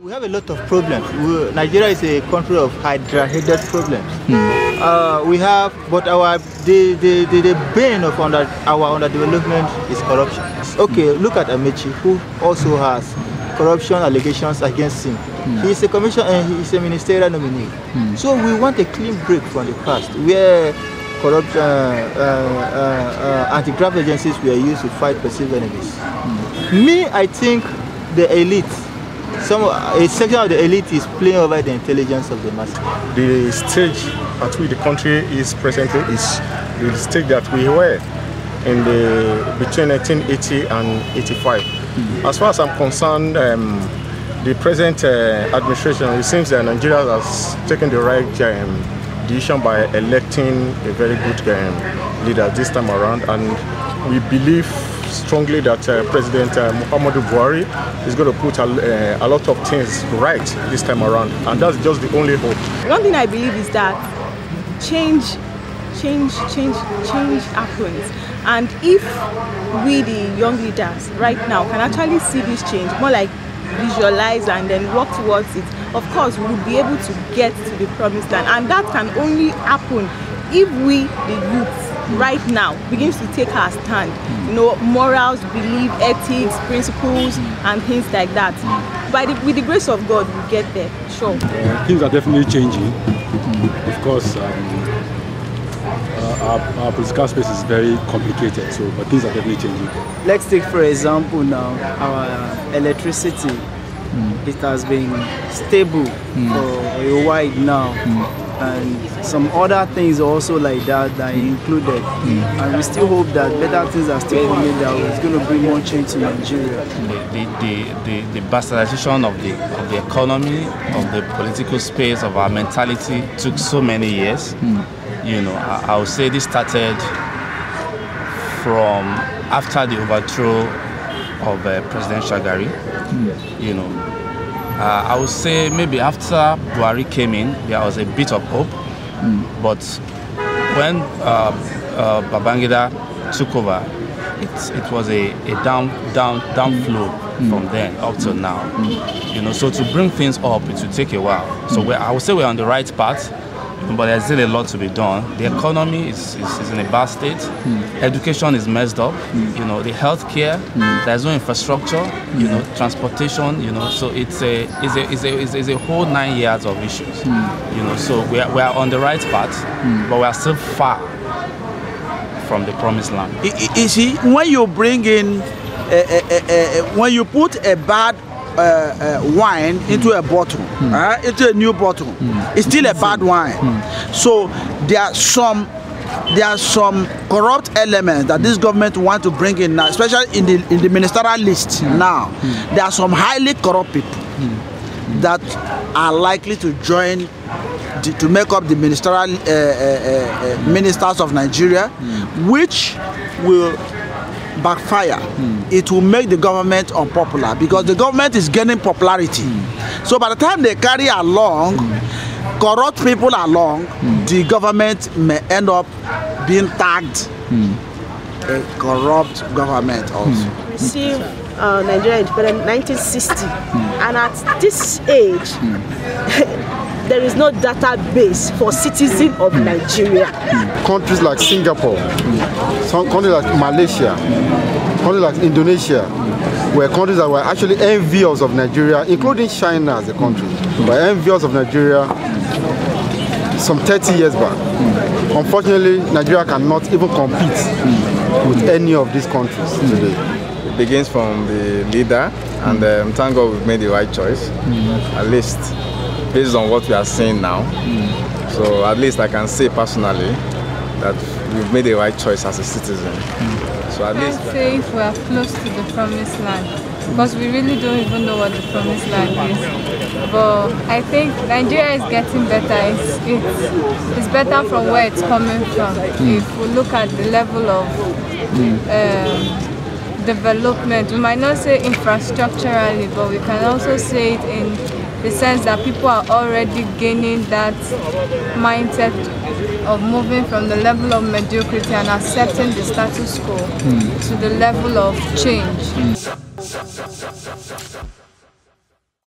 We have a lot of problems. Nigeria is a country of hydra-headed problems. We have, but the bane of our underdevelopment is corruption. Okay, look at Amechi, who also has corruption allegations against him. He is a commissioner, he is a ministerial nominee. So we want a clean break from the past, where corruption, anti-graft agencies were used to fight perceived enemies. Me, I think the elite, a section of the elite is playing over the intelligence of the masses. The stage at which the country is presently is the stage that we were in between 1980 and 85. As far as I'm concerned, the present administration, it seems that Nigeria has taken the right decision by electing a very good leader this time around, and we believe strongly that President Buhari is going to put a lot of things right this time around, and that's just the only hope. One thing I believe is that change happens, and if we, the young leaders right now, can actually see this change, more like visualize and then work towards it, of course we will be able to get to the promised land, and that can only happen if we, the youth, right now begins to take our stand, you know, morals, belief, ethics, principles, and things like that. With the grace of God, we'll get there, sure. Things are definitely changing. Of course, our political space is very complicated, but things are definitely changing. Let's take, for example, now our electricity. It has been stable for a while now. And some other things also like that are included. And we still hope that better things are still coming, that is going to bring more change to Nigeria. The bastardization of the economy, of the political space, of our mentality took so many years. You know, I would say this started from after the overthrow of President Shagari. You know, I would say maybe after Buhari came in, there was a bit of hope. But when Babangida took over, it was a down flow from then up till now. You know, so to bring things up, it will take a while. So I would say we're on the right path, but there's still a lot to be done. The economy is in a bad state. Education is messed up. You know, the healthcare, there's no infrastructure. You know, transportation. You know, so it's a whole 9 years of issues. You know, so we are on the right path, but we are still far from the promised land. You see, when you bring in, when you put a bad wine into a bottle, into a new bottle, it's still a bad wine. So there are some corrupt elements that this government want to bring in now, especially in the ministerial list now. There are some highly corrupt people that are likely to join to make up the ministerial ministers of Nigeria, which will backfire. It will make the government unpopular because the government is gaining popularity. So by the time they carry along corrupt people along, the government may end up being tagged a corrupt government also. We see Nigeria independent in 1960, and at this age there is no database for citizens of Nigeria. Countries like Singapore, some countries like Malaysia, countries like Indonesia were countries that were actually envious of Nigeria, including China as a country, were envious of Nigeria some 30 years back. Unfortunately, Nigeria cannot even compete with any of these countries today. It begins from the leader, and thank God we've made the right choice, at least based on what we are seeing now. So at least I can say personally that we've made the right choice as a citizen. So at least I say if we are close to the promised land, because we really don't even know what the promised land is. But I think Nigeria is getting better. It's better from where it's coming from. If we look at the level of development, we might not say infrastructurally, but we can also say it in the sense that people are already gaining that mindset of moving from the level of mediocrity and accepting the status quo to the level of change.